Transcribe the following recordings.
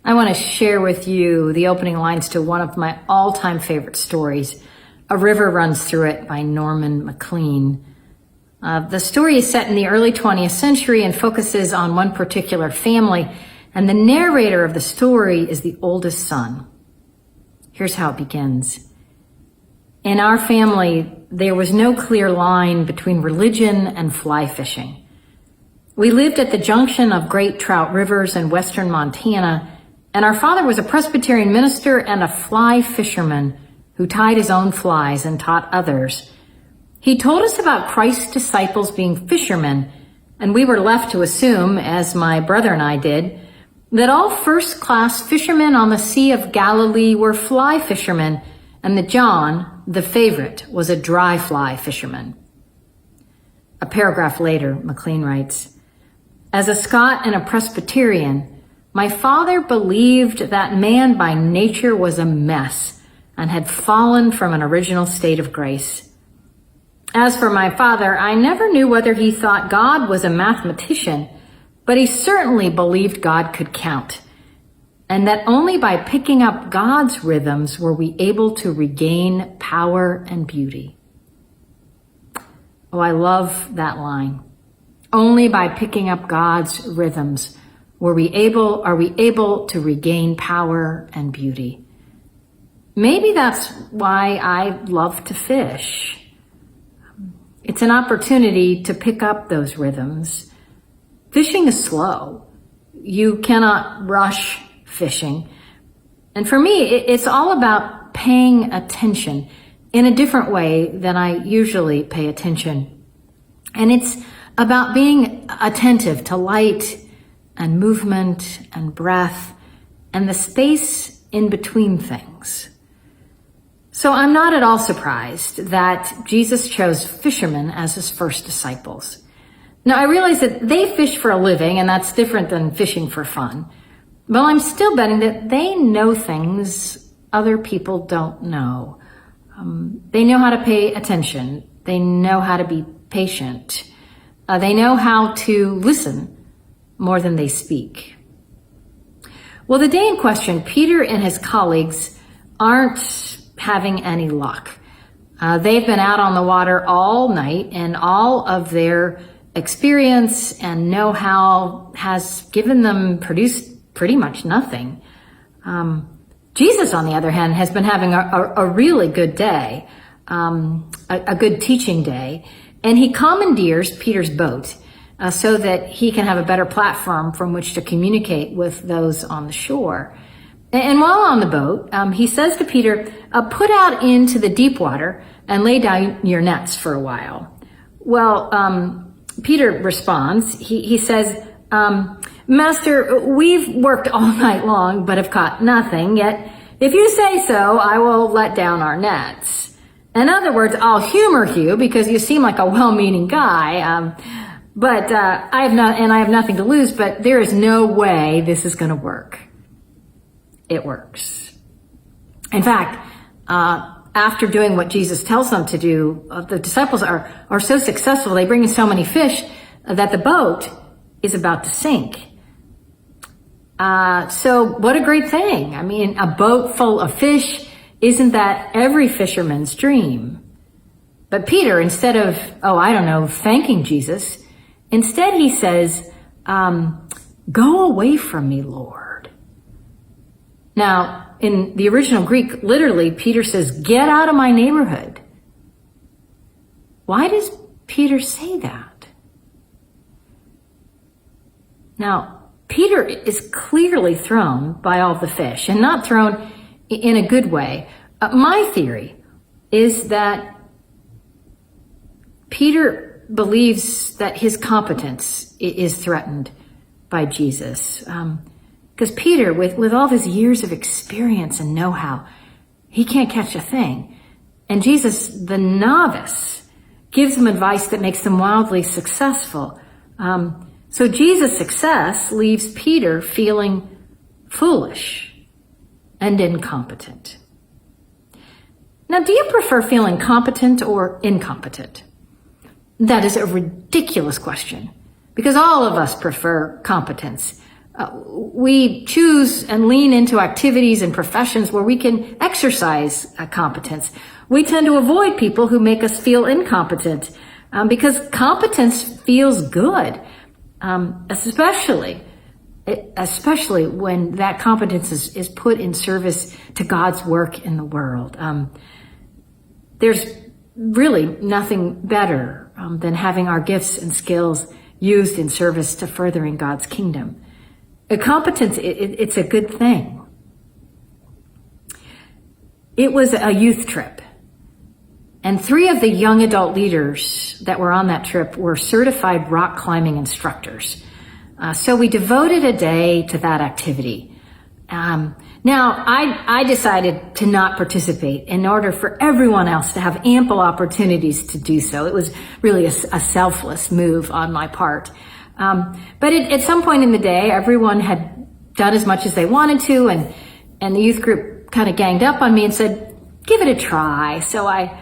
I want to share with you the opening lines to one of my all-time favorite stories, A River Runs Through It by Norman Maclean. The story is set in the early 20th century and focuses on one particular family, and the narrator of the story is the oldest son. Here's how it begins. In our family, there was no clear line between religion and fly fishing. We lived at the junction of great trout rivers in western Montana, and our father was a Presbyterian minister and a fly fisherman who tied his own flies and taught others. He told us about Christ's disciples being fishermen, and we were left to assume, as my brother and I did, that all first-class fishermen on the Sea of Galilee were fly fishermen, and that John, the favorite, was a dry fly fisherman. A paragraph later, Maclean writes, as a Scot and a Presbyterian, my father believed that man by nature was a mess and had fallen from an original state of grace. As for my father, I never knew whether he thought God was a mathematician, but he certainly believed God could count, and that only by picking up God's rhythms were we able to regain power and beauty. Oh, I love that line. Only by picking up God's rhythms are we able to regain power and beauty. Maybe that's why I love to fish. It's an opportunity to pick up those rhythms. Fishing is slow. You cannot rush fishing. And for me, it's all about paying attention in a different way than I usually pay attention. And it's about being attentive to light and movement and breath and the space in between things. So I'm not at all surprised that Jesus chose fishermen as his first disciples. Now, I realize that they fish for a living, and that's different than fishing for fun. But I'm still betting that they know things other people don't know. They know how to pay attention. They know how to be patient. They know how to listen more than they speak. Well, the day in question, Peter and his colleagues aren't having any luck. They've been out on the water all night, and all of their experience and know-how has given them produced pretty much nothing. Jesus, on the other hand, has been having a really good day, a good teaching day, and he commandeers Peter's boat so that he can have a better platform from which to communicate with those on the shore. And while on the boat, he says to Peter, put out into the deep water and lay down your nets for a while. Well, Peter responds, he says, Master, we've worked all night long, but have caught nothing, yet if you say so, I will let down our nets. In other words, I'll humor you because you seem like a well-meaning guy, but I have nothing to lose, but there is no way this is going to work. It works. In fact, after doing what Jesus tells them to do, the disciples are so successful, they bring in so many fish that the boat is about to sink. So what a great thing. I mean, a boat full of fish, isn't that every fisherman's dream? But Peter, instead of, thanking Jesus, instead he says, go away from me, Lord. Now, in the original Greek, literally, Peter says, get out of my neighborhood. Why does Peter say that? Now, Peter is clearly thrown by all the fish, and not thrown in a good way. My theory is that Peter believes that his competence is threatened by Jesus. Because Peter, with all his years of experience and know-how, he can't catch a thing. And Jesus, the novice, gives him advice that makes them wildly successful. So Jesus' success leaves Peter feeling foolish and incompetent. Now, do you prefer feeling competent or incompetent? That is a ridiculous question, because all of us prefer competence. We choose and lean into activities and professions where we can exercise competence. We tend to avoid people who make us feel incompetent because competence feels good, especially when that competence is put in service to God's work in the world. There's really nothing better than having our gifts and skills used in service to furthering God's kingdom. Competence, it's a good thing. It was a youth trip, and 3 of the young adult leaders that were on that trip were certified rock climbing instructors. So we devoted a day to that activity. Now, I decided to not participate in order for everyone else to have ample opportunities to do so. It was really a selfless move on my part. But at some point in the day, everyone had done as much as they wanted to, and the youth group kind of ganged up on me and said, give it a try. So I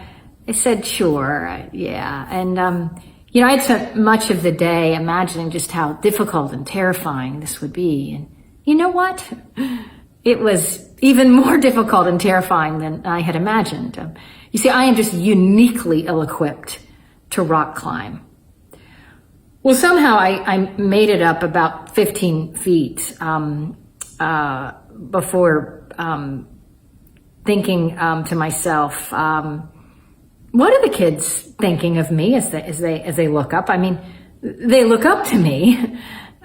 said, sure, yeah. And, I'd spent much of the day imagining just how difficult and terrifying this would be. And you know what? It was even more difficult and terrifying than I had imagined. You see, I am just uniquely ill-equipped to rock climb. Well, somehow I made it up about 15 feet before thinking to myself, what are the kids thinking of me as they look up? I mean, they look up to me,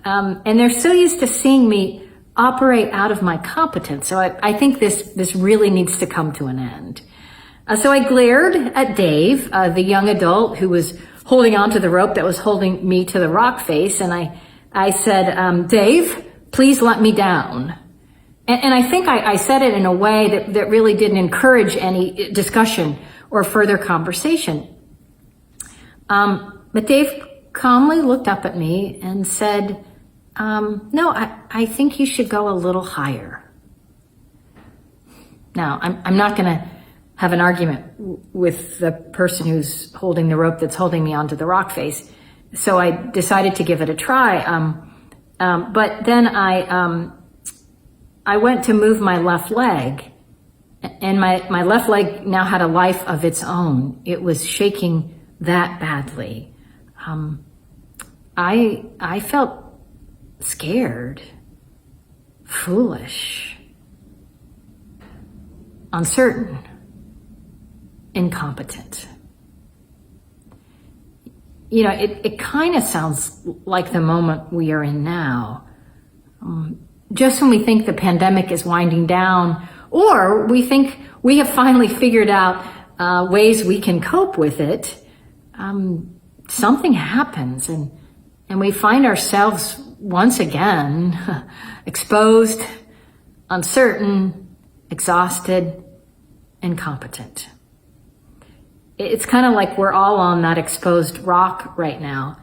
and they're so used to seeing me operate out of my competence. So I think this really needs to come to an end. So I glared at Dave, the young adult who was holding onto the rope that was holding me to the rock face, and I said, Dave, please let me down. And I think I said it in a way that really didn't encourage any discussion or further conversation. But Dave calmly looked up at me and said, no, I think you should go a little higher. Now, I'm not going to have an argument with the person who's holding the rope that's holding me onto the rock face. So I decided to give it a try. But then I went to move my left leg, and my left leg now had a life of its own. It was shaking that badly. I felt scared, foolish, uncertain, incompetent. It kind of sounds like the moment we are in now. Just when we think the pandemic is winding down, or we think we have finally figured out ways we can cope with it, something happens and we find ourselves once again exposed, uncertain, exhausted, incompetent. It's kind of like we're all on that exposed rock right now.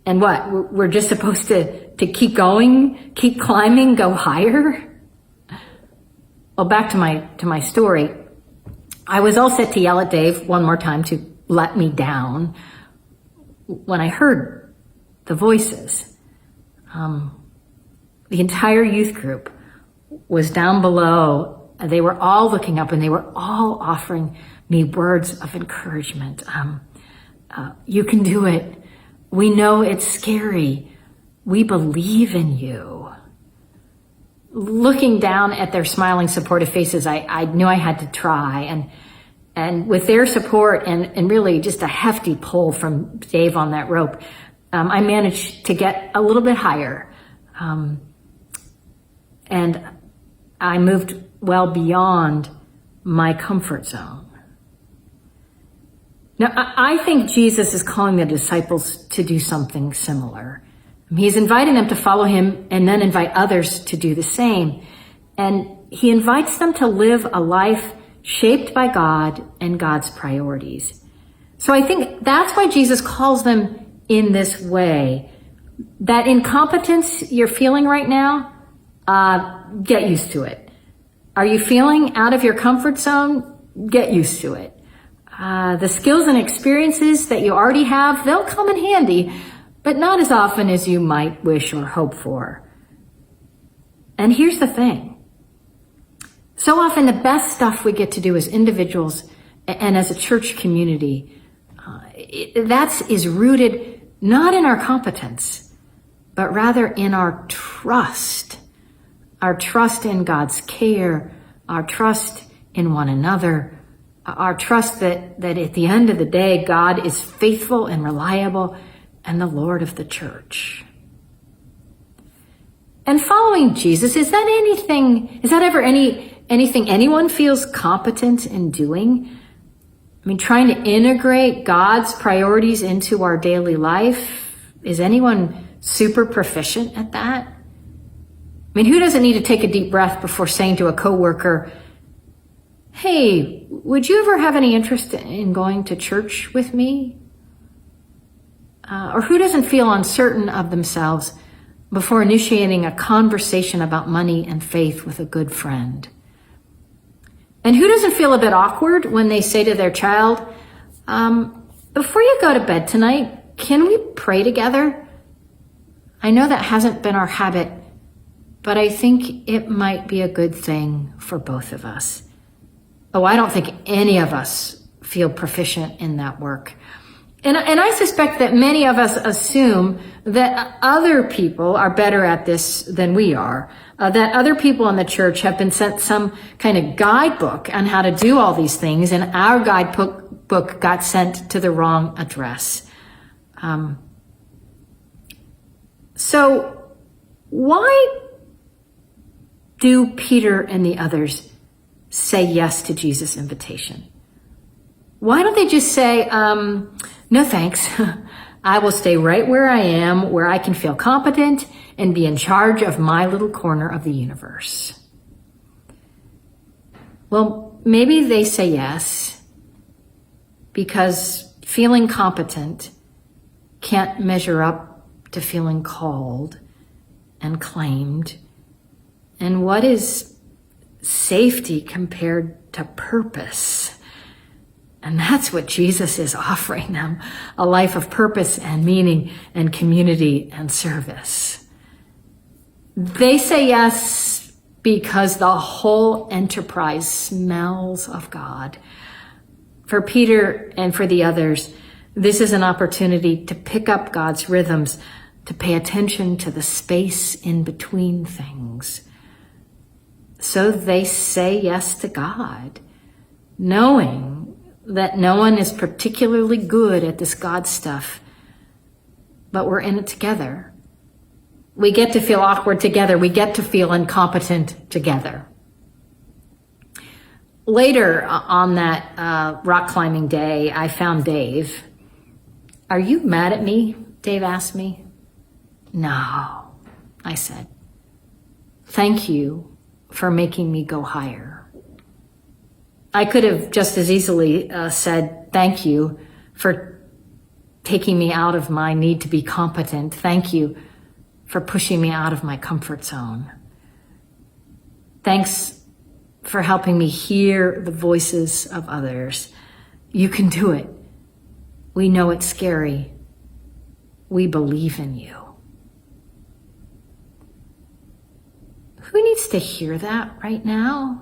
And what? We're just supposed to keep going, keep climbing, go higher? Well, back to my story. I was all set to yell at Dave one more time to let me down when I heard the voices. The entire youth group was down below. They were all looking up and they were all offering me words of encouragement. You can do it. We know it's scary. We believe in you. Looking down at their smiling, supportive faces, I knew I had to try. And with their support and really just a hefty pull from Dave on that rope, I managed to get a little bit higher. And I moved well beyond my comfort zone. Now, I think Jesus is calling the disciples to do something similar. He's inviting them to follow him and then invite others to do the same. And he invites them to live a life shaped by God and God's priorities. So I think that's why Jesus calls them in this way. That incompetence you're feeling right now, get used to it. Are you feeling out of your comfort zone? Get used to it. The skills and experiences that you already have, they'll come in handy, but not as often as you might wish or hope for. And here's the thing. So often the best stuff we get to do as individuals and as a church community, that is rooted not in our competence, but rather in our trust in God's care, our trust in one another, our trust that at the end of the day, God is faithful and reliable and the Lord of the church. And following Jesus, is that ever anything anyone feels competent in doing? I mean, trying to integrate God's priorities into our daily life, is anyone super proficient at that? I mean, who doesn't need to take a deep breath before saying to a coworker, hey, would you ever have any interest in going to church with me? Or who doesn't feel uncertain of themselves before initiating a conversation about money and faith with a good friend? And who doesn't feel a bit awkward when they say to their child, before you go to bed tonight, can we pray together? I know that hasn't been our habit, but I think it might be a good thing for both of us. Oh, I don't think any of us feel proficient in that work. And I suspect that many of us assume that other people are better at this than we are, that other people in the church have been sent some kind of guidebook on how to do all these things, and our guidebook got sent to the wrong address. So why do Peter and the others say yes to Jesus' invitation? Why don't they just say, no thanks, I will stay right where I am, where I can feel competent and be in charge of my little corner of the universe? Well, maybe they say yes because feeling competent can't measure up to feeling called and claimed. And what is safety compared to purpose? And that's what Jesus is offering them, a life of purpose and meaning and community and service. They say yes because the whole enterprise smells of God. For Peter and for the others, this is an opportunity to pick up God's rhythms, to pay attention to the space in between things. So they say yes to God, knowing that no one is particularly good at this God stuff, but we're in it together. We get to feel awkward together. We get to feel incompetent together. Later on that rock climbing day, I found Dave. Are you mad at me? Dave asked me. No, I said. Thank you for making me go higher. I could have just as easily said, thank you for taking me out of my need to be competent. Thank you for pushing me out of my comfort zone. Thanks for helping me hear the voices of others. You can do it. We know it's scary. We believe in you. Who needs to hear that right now?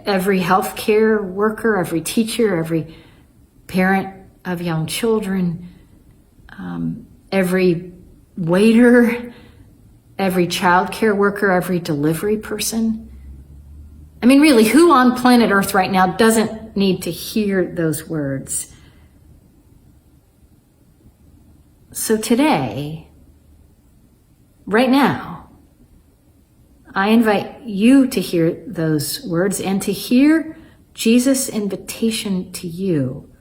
Every healthcare worker, every teacher, every parent of young children, every waiter, every childcare worker, every delivery person. I mean, really, who on planet Earth right now doesn't need to hear those words? So today, right now, I invite you to hear those words and to hear Jesus' invitation to you.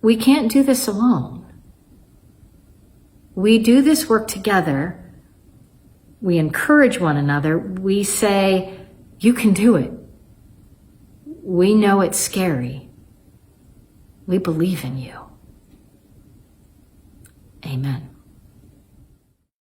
We can't do this alone. We do this work together. We encourage one another. We say, you can do it. We know it's scary. We believe in you. Amen.